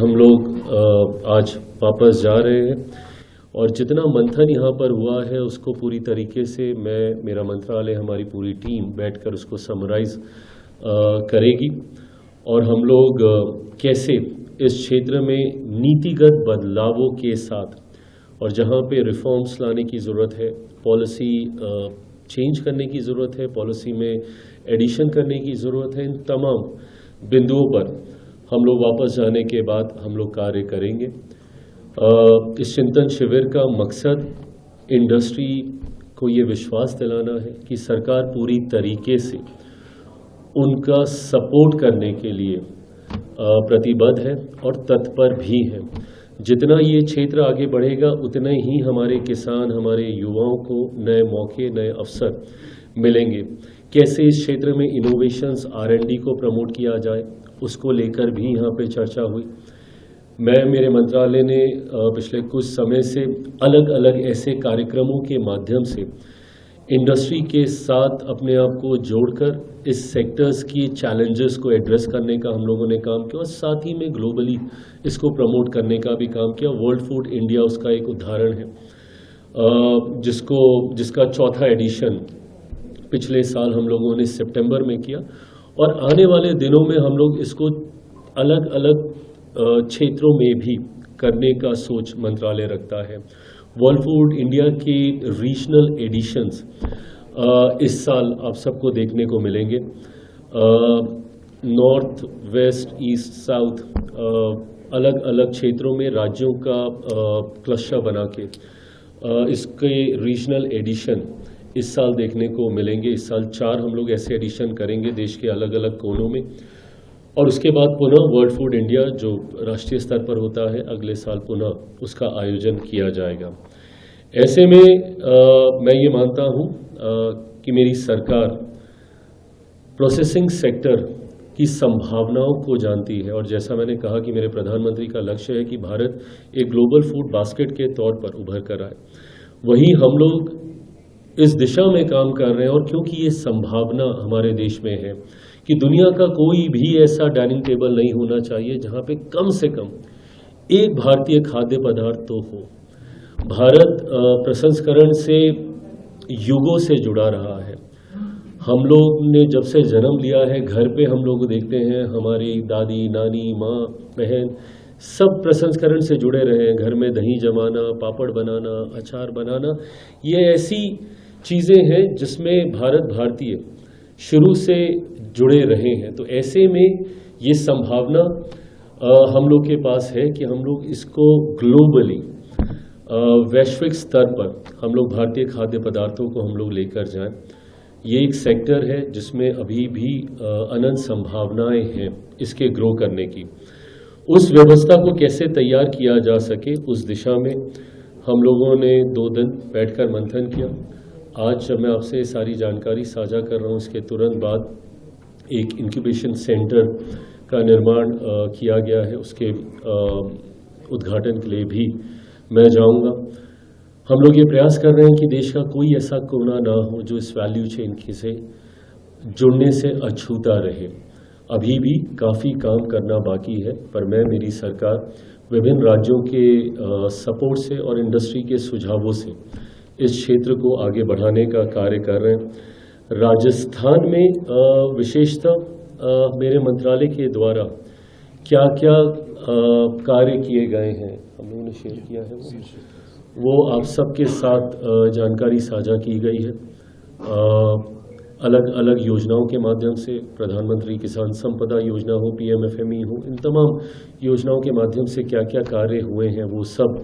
हम लोग आज वापस जा रहे हैं और जितना मंथन यहाँ पर हुआ है उसको पूरी तरीके से मेरा मंत्रालय, हमारी पूरी टीम बैठकर उसको समराइज करेगी और हम लोग कैसे इस क्षेत्र में नीतिगत बदलावों के साथ और जहाँ पे रिफॉर्म्स लाने की ज़रूरत है, पॉलिसी चेंज करने की ज़रूरत है, पॉलिसी में एडिशन करने की ज़रूरत है, इन तमाम बिंदुओं पर हम लोग वापस जाने के बाद हम लोग कार्य करेंगे। इस चिंतन शिविर का मकसद इंडस्ट्री को ये विश्वास दिलाना है कि सरकार पूरी तरीके से उनका सपोर्ट करने के लिए प्रतिबद्ध है और तत्पर भी है। जितना ये क्षेत्र आगे बढ़ेगा उतने ही हमारे किसान, हमारे युवाओं को नए मौके, नए अवसर मिलेंगे। कैसे इस क्षेत्र में इनोवेशंस, R&D को प्रमोट किया जाए, उसको लेकर भी यहाँ पे चर्चा हुई। मेरे मंत्रालय ने पिछले कुछ समय से अलग अलग ऐसे कार्यक्रमों के माध्यम से इंडस्ट्री के साथ अपने आप को जोड़कर इस सेक्टर्स की चैलेंजेस को एड्रेस करने का हम लोगों ने काम किया और साथ ही में ग्लोबली इसको प्रमोट करने का भी काम किया। वर्ल्ड फूड इंडिया उसका एक उदाहरण है, जिसका चौथा एडिशन पिछले साल हम लोगों ने सितंबर में किया और आने वाले दिनों में हम लोग इसको अलग अलग क्षेत्रों में भी करने का सोच मंत्रालय रखता है। वर्ल्ड फूड इंडिया की रीजनल एडिशंस इस साल आप सबको देखने को मिलेंगे। नॉर्थ, वेस्ट, ईस्ट, साउथ अलग अलग क्षेत्रों में राज्यों का क्लस्टर बना के इसके रीजनल एडिशन इस साल देखने को मिलेंगे। इस साल 4 हम लोग ऐसे एडिशन करेंगे देश के अलग अलग कोनों में और उसके बाद पुनः वर्ल्ड फूड इंडिया जो राष्ट्रीय स्तर पर होता है, अगले साल पुनः उसका आयोजन किया जाएगा। ऐसे में मैं ये मानता हूँ कि मेरी सरकार प्रोसेसिंग सेक्टर की संभावनाओं को जानती है और जैसा मैंने कहा कि मेरे प्रधानमंत्री का लक्ष्य है कि भारत एक ग्लोबल फूड बास्केट के तौर पर उभर कर आए, वही हम लोग इस दिशा में काम कर रहे हैं। और क्योंकि ये संभावना हमारे देश में है कि दुनिया का कोई भी ऐसा डाइनिंग टेबल नहीं होना चाहिए जहाँ पे कम से कम एक भारतीय खाद्य पदार्थ तो हो। भारत प्रसंस्करण से युगों से जुड़ा रहा है। हम लोग ने जब से जन्म लिया है, घर पे हम लोग देखते हैं हमारी दादी, नानी, माँ, बहन सब प्रसंस्करण से जुड़े रहे हैं। घर में दही जमाना, पापड़ बनाना, अचार बनाना, ये ऐसी चीज़ें हैं जिसमें भारतीय शुरू से जुड़े रहे हैं। तो ऐसे में ये संभावना हम लोग के पास है कि हम लोग इसको ग्लोबली वैश्विक स्तर पर हम लोग भारतीय खाद्य पदार्थों को हम लोग लेकर जाएं। ये एक सेक्टर है जिसमें अभी भी अनंत संभावनाएं हैं इसके ग्रो करने की। उस व्यवस्था को कैसे तैयार किया जा सके, उस दिशा में हम लोगों ने 2 दिन बैठकर मंथन किया। आज जब मैं आपसे सारी जानकारी साझा कर रहा हूँ, इसके तुरंत बाद एक इंक्यूबेशन सेंटर का निर्माण किया गया है। उसके उद्घाटन के लिए भी मैं जाऊंगा। हम लोग ये प्रयास कर रहे हैं कि देश का कोई ऐसा कोना ना हो जो इस वैल्यू चेन से जुड़ने से अछूता रहे। अभी भी काफ़ी काम करना बाकी है, पर मेरी सरकार विभिन्न राज्यों के सपोर्ट से और इंडस्ट्री के सुझावों से इस क्षेत्र को आगे बढ़ाने का कार्य कर रहे हैं। राजस्थान में विशेषतः मेरे मंत्रालय के द्वारा क्या क्या कार्य किए गए हैं हम लोगों ने शेयर किया है, वो आप सबके साथ जानकारी साझा की गई है। अलग अलग योजनाओं के माध्यम से, प्रधानमंत्री किसान संपदा योजना हो, PMFME हो, इन तमाम योजनाओं के माध्यम से क्या क्या कार्य हुए हैं वो सब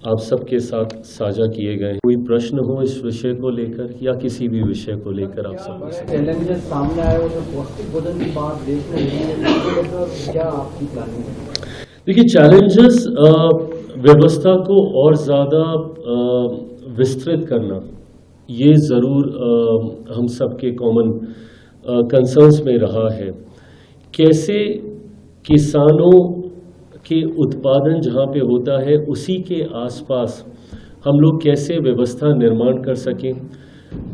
आप सबके साथ साझा किए गए हैं। कोई प्रश्न हो इस विषय को लेकर या किसी भी विषय को लेकर आप सब चैलेंजेस सामने आए और पौष्टिक भोजन की बात देश में क्या आपकी प्लानिंग है? देखिए, चैलेंजेस व्यवस्था को और ज़्यादा विस्तृत करना ये ज़रूर हम सबके कॉमन कंसर्न्स में रहा है। कैसे किसानों के उत्पादन जहाँ पे होता है उसी के आसपास हम लोग कैसे व्यवस्था निर्माण कर सकें,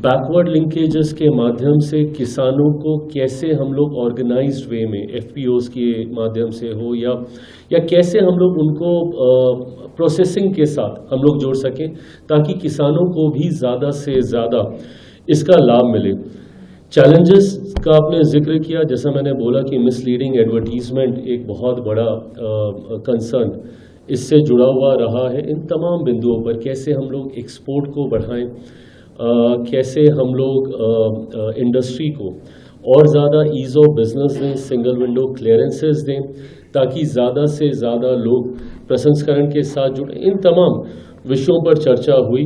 बैकवर्ड लिंकेजेस के माध्यम से किसानों को कैसे हम लोग ऑर्गेनाइज्ड वे में एफपीओज के माध्यम से हो या कैसे हम लोग उनको प्रोसेसिंग के साथ हम लोग जोड़ सकें ताकि किसानों को भी ज़्यादा से ज़्यादा इसका लाभ मिले। चैलेंजेस का आपने जिक्र किया, जैसा मैंने बोला कि मिसलीडिंग एडवर्टीजमेंट एक बहुत बड़ा कंसर्न इससे जुड़ा हुआ रहा है। इन तमाम बिंदुओं पर कैसे हम लोग एक्सपोर्ट को बढ़ाएं, कैसे हम लोग इंडस्ट्री को और ज़्यादा ईज़ ऑफ बिजनेस दें, सिंगल विंडो क्लियरेंसेस दें ताकि ज़्यादा से ज़्यादा लोग प्रसंस्करण के साथ जुड़े। इन तमाम विषयों पर चर्चा हुई।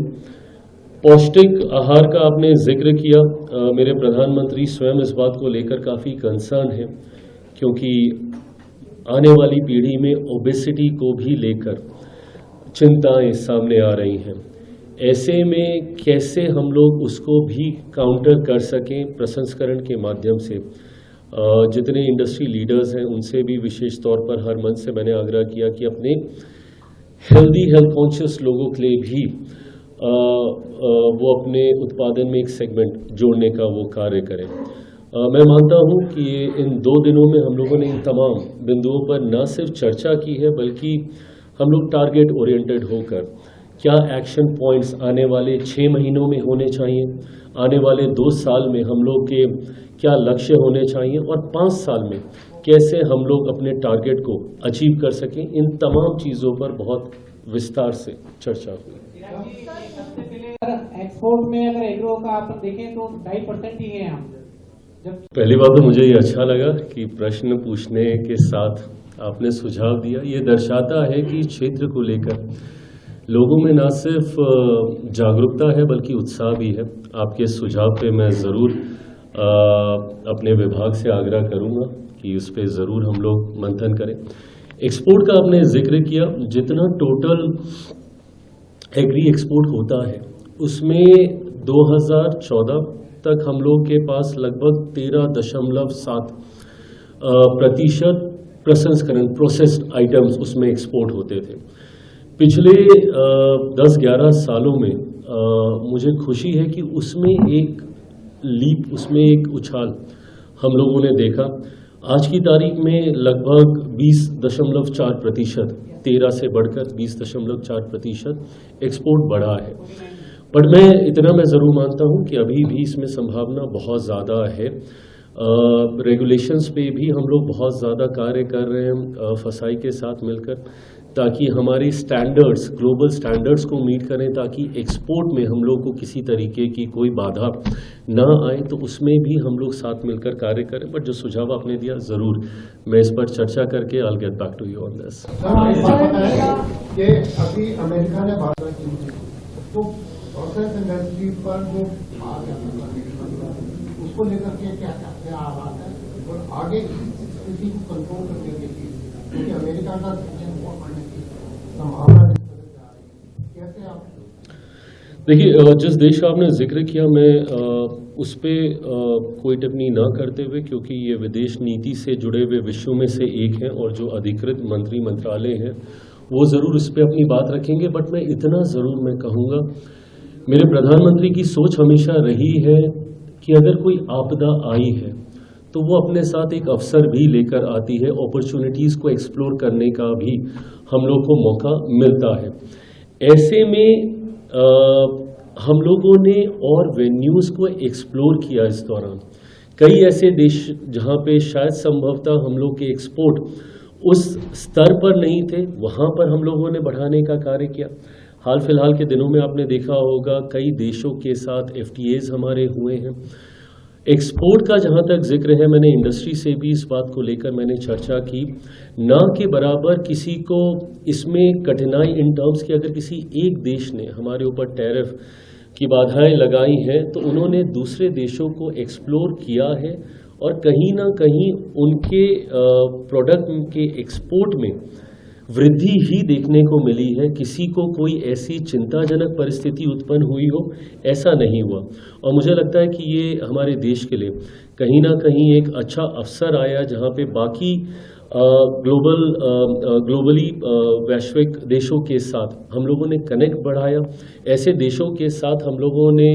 पौष्टिक आहार का आपने जिक्र किया। मेरे प्रधानमंत्री स्वयं इस बात को लेकर काफ़ी कंसर्न है क्योंकि आने वाली पीढ़ी में ओबेसिटी को भी लेकर चिंताएं सामने आ रही हैं। ऐसे में कैसे हम लोग उसको भी काउंटर कर सकें प्रसंस्करण के माध्यम से। जितने इंडस्ट्री लीडर्स हैं उनसे भी विशेष तौर पर हर मंच से मैंने आग्रह किया कि अपने हेल्थ कॉन्शियस लोगों के लिए भी वो अपने उत्पादन में एक सेगमेंट जोड़ने का वो कार्य करें। मैं मानता हूं कि इन 2 दिनों में हम लोगों ने इन तमाम बिंदुओं पर न सिर्फ चर्चा की है बल्कि हम लोग टारगेट ओरिएंटेड होकर क्या एक्शन पॉइंट्स आने वाले 6 महीनों में होने चाहिए, आने वाले 2 साल में हम लोग के क्या लक्ष्य होने चाहिए और 5 साल में कैसे हम लोग अपने टारगेट को अचीव कर सकें, इन तमाम चीज़ों पर बहुत विस्तार से चर्चा हुई। एक्सपोर्ट में अगर एग्रो का आप देखें तो 2.5% ही है हम। पहली बात तो मुझे ये अच्छा लगा कि प्रश्न पूछने के साथ आपने सुझाव दिया। ये दर्शाता है कि क्षेत्र को लेकर लोगों में न सिर्फ जागरूकता है बल्कि उत्साह भी है। आपके सुझाव पे मैं ज़रूर अपने विभाग से आग्रह करूँगा कि उस पर ज़रूर हम लोग मंथन करें। एक्सपोर्ट का आपने जिक्र किया। जितना टोटल एग्री एक्सपोर्ट होता है उसमें 2014 तक हम लोग के पास लगभग 13.7% प्रसंस्करण प्रोसेस्ड आइटम्स उसमें एक्सपोर्ट होते थे। पिछले 10-11 सालों में मुझे खुशी है कि उसमें एक लीप, उसमें एक उछाल हम लोगों ने देखा। आज की तारीख में लगभग 20.4%, 13 से बढ़कर 20.4% एक्सपोर्ट बढ़ा है। बट मैं इतना ज़रूर मानता हूं कि अभी भी इसमें संभावना बहुत ज़्यादा है। रेगुलेशंस पे भी हम लोग बहुत ज़्यादा कार्य कर रहे हैं फसाई के साथ मिलकर ताकि हमारी स्टैंडर्ड्स, ग्लोबल स्टैंडर्ड्स को मीट करें ताकि एक्सपोर्ट में हम लोग को किसी तरीके की कोई बाधा ना आए। तो उसमें भी हम लोग साथ मिलकर कार्य करें। बट जो सुझाव आपने दिया ज़रूर मैं इस पर चर्चा करके I'll get back to you on this। कि अभी अमेरिका ने बात की तो प्रोसेस इंडस्ट्री पर जो उसको लेकर के क्या आवाज है और आगे स्थिति को कंट्रोल करने के लिए क्योंकि अमेरिका का बढ़ने की संभावना कैसे आप देखिए, जिस देश का आपने जिक्र किया मैं उस पर कोई टिप्पणी ना करते हुए, क्योंकि ये विदेश नीति से जुड़े हुए विषयों में से एक है और जो अधिकृत मंत्रालय है वो ज़रूर इस पर अपनी बात रखेंगे। बट मैं इतना ज़रूर मैं कहूँगा, मेरे प्रधानमंत्री की सोच हमेशा रही है कि अगर कोई आपदा आई है तो वो अपने साथ एक अवसर भी लेकर आती है, अपॉर्चुनिटीज़ को एक्सप्लोर करने का भी हम लोग को मौका मिलता है। ऐसे में हम लोगों ने और वेन्यूज़ को एक्सप्लोर किया इस दौरान। कई ऐसे देश जहाँ पे शायद संभवतः हम लोग के एक्सपोर्ट उस स्तर पर नहीं थे, वहाँ पर हम लोगों ने बढ़ाने का कार्य किया। हाल फिलहाल के दिनों में आपने देखा होगा कई देशों के साथ FTAs हमारे हुए हैं। एक्सपोर्ट का जहाँ तक जिक्र है, मैंने इंडस्ट्री से भी इस बात को लेकर मैंने चर्चा की। ना के बराबर किसी को इसमें कठिनाई इन टर्म्स कि अगर किसी एक देश ने हमारे ऊपर टैरिफ की बाधाएं लगाई हैं तो उन्होंने दूसरे देशों को एक्सप्लोर किया है और कहीं ना कहीं उनके प्रोडक्ट के एक्सपोर्ट में वृद्धि ही देखने को मिली है। किसी को कोई ऐसी चिंताजनक परिस्थिति उत्पन्न हुई हो, ऐसा नहीं हुआ। और मुझे लगता है कि ये हमारे देश के लिए कहीं ना कहीं एक अच्छा अवसर आया जहाँ पे बाकी ग्लोबली वैश्विक देशों के साथ हम लोगों ने कनेक्ट बढ़ाया। ऐसे देशों के साथ हम लोगों ने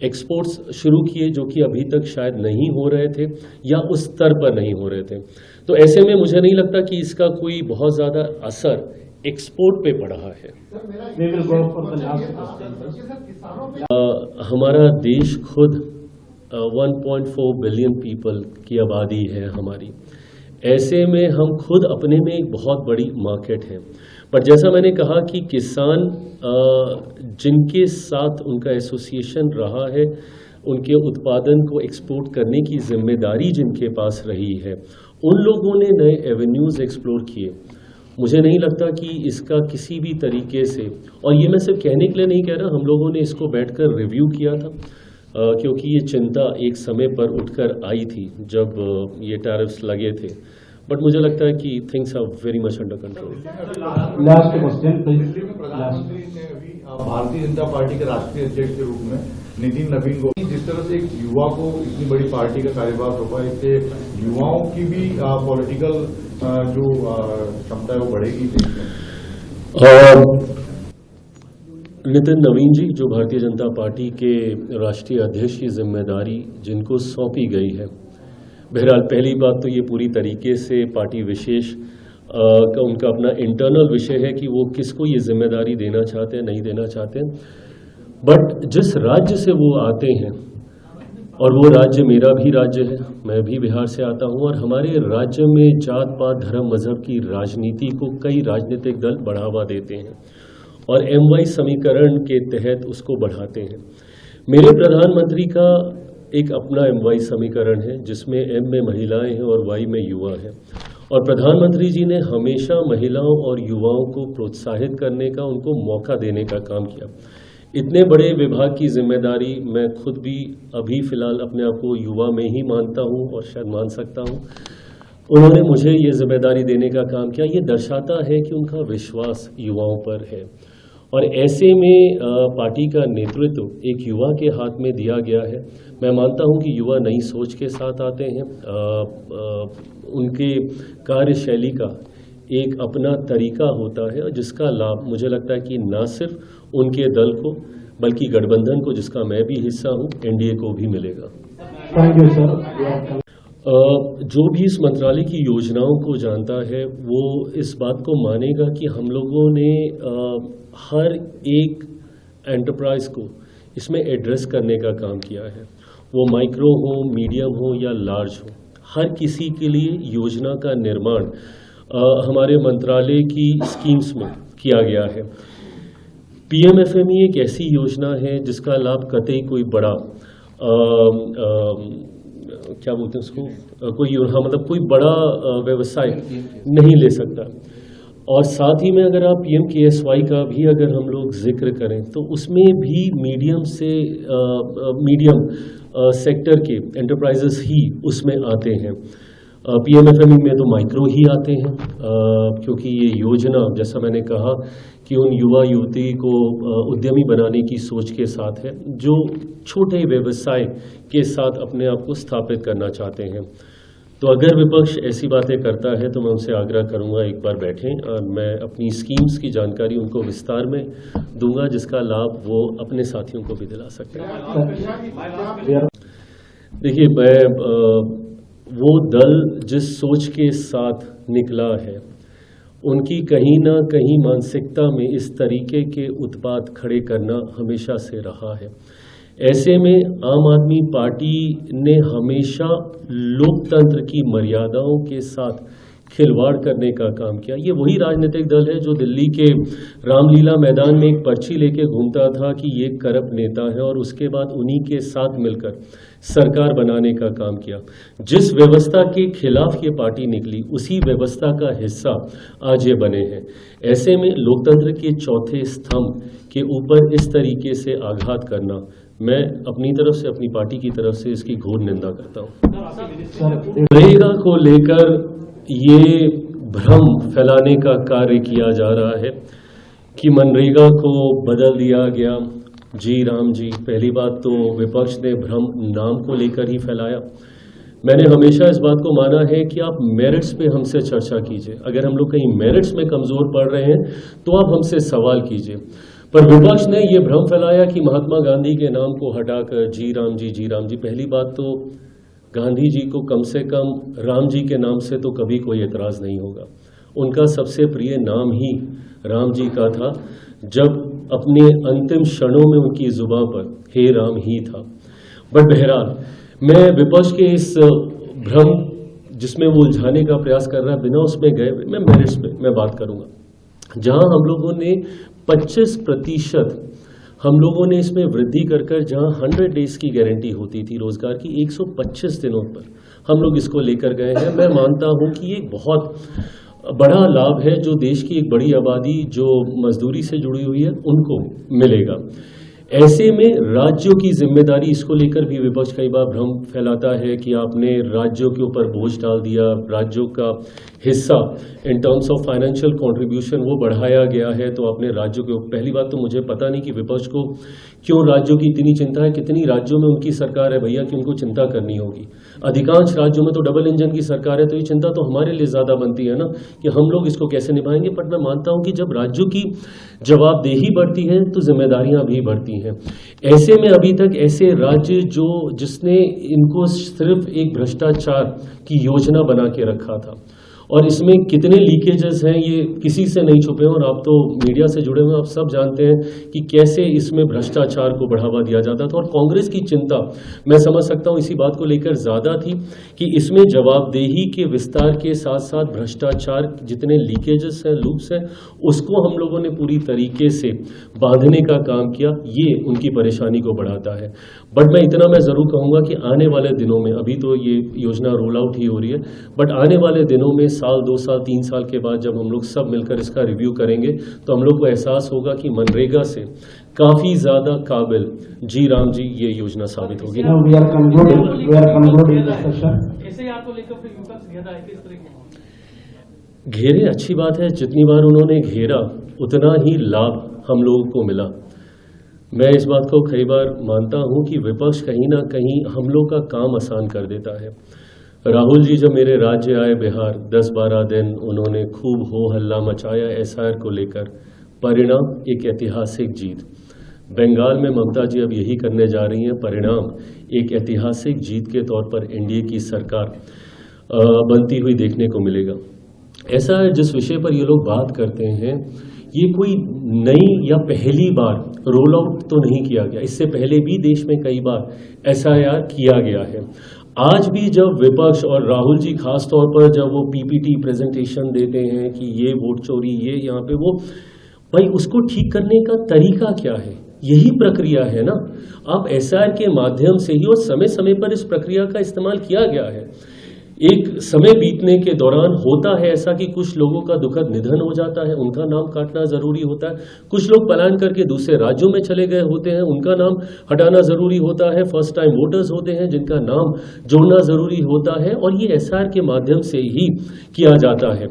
एक्सपोर्ट्स शुरू किए जो कि अभी तक शायद नहीं हो रहे थे या उस स्तर पर नहीं हो रहे थे। तो ऐसे में मुझे नहीं लगता कि इसका कोई बहुत ज़्यादा असर एक्सपोर्ट पे पड़ा है। हमारा देश खुद 1.4 बिलियन पीपल की आबादी है हमारी। ऐसे में हम खुद अपने में एक बहुत बड़ी मार्केट है। पर जैसा मैंने कहा कि किसान जिनके साथ उनका एसोसिएशन रहा है, उनके उत्पादन को एक्सपोर्ट करने की जिम्मेदारी जिनके पास रही है, उन लोगों ने नए एवेन्यूज़ एक्सप्लोर किए। मुझे नहीं लगता कि इसका किसी भी तरीके से, और ये मैं सिर्फ कहने के लिए नहीं कह रहा, हम लोगों ने इसको बैठकर रिव्यू किया था क्योंकि ये चिंता एक समय पर उठकर आई थी जब ये टैरिफ्स लगे थे। बट मुझे लगता है कि things are very much under control. Last question please. Delhi में प्रधानमंत्री ने अभी भारतीय जनता पार्टी के राष्ट्रीय अध्यक्ष के रूप में नितिन नवीन को, जिस तरह से एक युवा को इतनी बड़ी पार्टी का कार्यभार सौंपा, इससे युवाओं की भी पॉलिटिकल जो क्षमता है वो बढ़ेगी देश में। नितिन नवीन जी जो भारतीय जनता पार्टी के राष्ट्रीय अध्यक्ष की जिम्मेदारी जिनको सौंपी गई है, बहरहाल पहली बात तो ये पूरी तरीके से पार्टी विशेष का उनका अपना इंटरनल विषय है कि वो किसको ये जिम्मेदारी देना चाहते हैं, नहीं देना चाहते हैं। बट जिस राज्य से वो आते हैं, और वो राज्य मेरा भी राज्य है, मैं भी बिहार से आता हूँ, और हमारे राज्य में जात पात धर्म मजहब की राजनीति को कई राजनीतिक दल बढ़ावा देते हैं और MY समीकरण के तहत उसको बढ़ाते हैं। मेरे प्रधानमंत्री का एक अपना MY समीकरण है जिसमें M में महिलाएं हैं और Y में युवा है, और प्रधानमंत्री जी ने हमेशा महिलाओं और युवाओं को प्रोत्साहित करने का, उनको मौका देने का काम किया। इतने बड़े विभाग की जिम्मेदारी मैं खुद भी अभी फ़िलहाल अपने आप को युवा में ही मानता हूँ और शायद मान सकता हूँ। उन्होंने मुझे ये जिम्मेदारी देने का काम किया। ये दर्शाता है कि उनका विश्वास युवाओं पर है, और ऐसे में पार्टी का नेतृत्व एक युवा के हाथ में दिया गया है। मैं मानता हूं कि युवा नई सोच के साथ आते हैं, उनके कार्यशैली का एक अपना तरीका होता है, और जिसका लाभ मुझे लगता है कि ना सिर्फ उनके दल को बल्कि गठबंधन को, जिसका मैं भी हिस्सा हूं, NDA को भी मिलेगा। Thank you sir. जो भी इस मंत्रालय की योजनाओं को जानता है वो इस बात को मानेगा कि हम लोगों ने हर एक एंटरप्राइज को इसमें एड्रेस करने का काम किया है। वो माइक्रो हो, मीडियम हो या लार्ज हो, हर किसी के लिए योजना का निर्माण हमारे मंत्रालय की स्कीम्स में किया गया है। PMFME एक ऐसी योजना है जिसका लाभ कतई कोई बड़ा क्या बोलते हैं उसको, मतलब कोई बड़ा व्यवसाय नहीं ले सकता। और साथ ही में अगर आप PMKSY का भी अगर हम लोग जिक्र करें तो उसमें भी मीडियम सेक्टर के एंटरप्राइजेस ही उसमें आते हैं। PMFME में तो माइक्रो ही आते हैं, क्योंकि ये योजना जैसा मैंने कहा कि उन युवा युवती को उद्यमी बनाने की सोच के साथ है जो छोटे व्यवसाय के साथ अपने आप को स्थापित करना चाहते हैं। तो अगर विपक्ष ऐसी बातें करता है तो मैं उनसे आग्रह करूंगा एक बार बैठें, और मैं अपनी स्कीम्स की जानकारी उनको विस्तार में दूंगा जिसका लाभ वो अपने साथियों को भी दिला सकते हैं। देखिए, मैं वो दल जिस सोच के साथ निकला है उनकी कहीं ना कहीं मानसिकता में इस तरीके के उत्पाद खड़े करना हमेशा से रहा है। ऐसे में आम आदमी पार्टी ने हमेशा लोकतंत्र की मर्यादाओं के साथ खिलवाड़ करने का काम किया। ये वही राजनीतिक दल है जो दिल्ली के रामलीला मैदान में एक पर्ची लेके घूमता था कि ये करप्ट नेता है, और उसके बाद उन्हीं के साथ मिलकर सरकार बनाने का काम किया। जिस व्यवस्था के खिलाफ ये पार्टी निकली उसी व्यवस्था का हिस्सा आज ये बने हैं। ऐसे में लोकतंत्र के चौथे स्तंभ के ऊपर इस तरीके से आघात करना, मैं अपनी तरफ से, अपनी पार्टी की तरफ से इसकी घोर निंदा करता हूँ। मनरेगा को लेकर ये भ्रम फैलाने का कार्य किया जा रहा है कि मनरेगा को बदल दिया गया। जी राम जी, पहली बात तो विपक्ष ने भ्रम नाम को लेकर ही फैलाया। मैंने हमेशा इस बात को माना है कि आप मेरिट्स पे हमसे चर्चा कीजिए। अगर हम लोग कहीं मेरिट्स में कमजोर पड़ रहे हैं तो आप हमसे सवाल कीजिए। पर विपक्ष ने ये भ्रम फैलाया कि महात्मा गांधी के नाम को हटाकर जी राम जी। पहली बात तो गांधी जी को कम से कम राम जी के नाम से तो कभी कोई एतराज नहीं होगा। उनका सबसे प्रिय नाम ही राम जी का था। जब अपने अंतिम क्षणों में उनकी जुबान पर हे राम ही था। बट बहरहाल मैं विपक्ष के इस भ्रम जिसमें वो उलझाने का प्रयास कर रहा है बिना उसमें गए मैं मेरिट्स पे मैं बात करूंगा। जहां हम लोगों ने 25% हम लोगों ने इसमें वृद्धि कर जहां 100 डेज की गारंटी होती थी रोजगार की 125 दिनों पर हम लोग इसको लेकर गए हैं। मैं मानता हूं कि ये बहुत बड़ा लाभ है जो देश की एक बड़ी आबादी जो मजदूरी से जुड़ी हुई है उनको मिलेगा। ऐसे में राज्यों की जिम्मेदारी इसको लेकर भी विपक्ष कई बार भ्रम फैलाता है कि आपने राज्यों के ऊपर बोझ डाल दिया, राज्यों का हिस्सा in terms of financial contribution वो बढ़ाया गया है तो आपने राज्यों के ऊपर। पहली बात तो मुझे पता नहीं कि विपक्ष को क्यों राज्यों की इतनी चिंता है। कितनी राज्यों में उनकी सरकार है भैया कि उनको चिंता करनी होगी। अधिकांश राज्यों में तो डबल इंजन की सरकार है तो ये चिंता तो हमारे लिए ज्यादा बनती है ना कि हम लोग इसको कैसे निभाएंगे। पर मैं मानता हूं कि जब राज्यों की जवाबदेही बढ़ती है तो जिम्मेदारियां भी बढ़ती हैं। ऐसे में अभी तक ऐसे राज्य जिसने इनको सिर्फ एक भ्रष्टाचार की योजना बना के रखा था और इसमें कितने लीकेजेस हैं ये किसी से नहीं छुपे हैं और आप तो मीडिया से जुड़े हुए आप सब जानते हैं कि कैसे इसमें भ्रष्टाचार को बढ़ावा दिया जाता था। और कांग्रेस की चिंता मैं समझ सकता हूं इसी बात को लेकर ज्यादा थी कि इसमें जवाबदेही के विस्तार के साथ साथ भ्रष्टाचार जितने लीकेजेस हैं लूप्स हैं उसको हम लोगों ने पूरी तरीके से बांधने का काम किया। ये उनकी परेशानी को बढ़ाता है। बट मैं इतना मैं जरूर कहूंगा कि आने वाले दिनों में अभी तो ये योजना रोल आउट ही हो रही है बट आने वाले दिनों में साल 2 साल 3 साल के बाद जब हम लोग सब मिलकर इसका रिव्यू करेंगे तो हम लोग को एहसास होगा कि मनरेगा से काफी ज्यादा काबिल जी राम जी ये योजना साबित होगी। Now we are concluding the session. ऐसे ही आपको लेकर फिर विपक्ष घेरा है किस तरीके? घेरे अच्छी बात है। जितनी बार उन्होंने घेरा उतना ही लाभ हम लोगों को मिला। मैं इस बात को कई बार मानता हूं कि विपक्ष कहीं ना कहीं हम लोग का काम आसान कर देता है। राहुल जी जब मेरे राज्य आए बिहार 10-12 दिन उन्होंने खूब हो हल्ला मचाया एसआईआर को लेकर। परिणाम एक ऐतिहासिक जीत। बंगाल में ममता जी अब यही करने जा रही हैं। परिणाम एक ऐतिहासिक जीत के तौर पर एनडीए की सरकार बनती हुई देखने को मिलेगा। ऐसा है जिस विषय पर ये लोग बात करते हैं ये कोई नई या पहली बार रोल आउट तो नहीं किया गया। इससे पहले भी देश में कई बार एसआईआर किया गया है। आज भी जब विपक्ष और राहुल जी खास तौर पर जब वो पीपीटी प्रेजेंटेशन देते हैं कि ये वोट चोरी ये यहाँ पे वो भाई उसको ठीक करने का तरीका क्या है? यही प्रक्रिया है ना। आप एसआईआर के माध्यम से ही और समय समय पर इस प्रक्रिया का इस्तेमाल किया गया है। एक समय बीतने के दौरान होता है ऐसा कि कुछ लोगों का दुखद निधन हो जाता है, उनका नाम काटना जरूरी होता है। कुछ लोग पलायन करके दूसरे राज्यों में चले गए होते हैं, उनका नाम हटाना जरूरी होता है। फर्स्ट टाइम वोटर्स होते हैं जिनका नाम जोड़ना जरूरी होता है और ये एसआईआर के माध्यम से ही किया जाता है।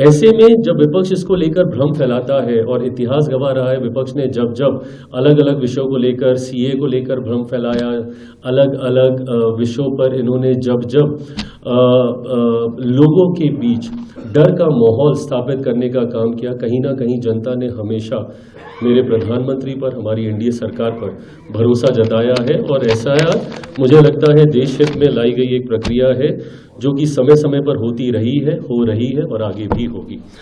ऐसे में जब विपक्ष इसको लेकर भ्रम फैलाता है और इतिहास गवाह रहा है विपक्ष ने जब जब अलग अलग विषयों को लेकर सीए को लेकर भ्रम फैलाया, अलग अलग विषयों पर इन्होंने जब जब लोगों के बीच डर का माहौल स्थापित करने का काम किया, कहीं ना कहीं जनता ने हमेशा मेरे प्रधानमंत्री पर हमारी एनडीए सरकार पर भरोसा जताया है। और एसआईआर मुझे लगता है देश हित में लाई गई एक प्रक्रिया है जो कि समय समय पर होती रही है, हो रही है और आगे भी होगी।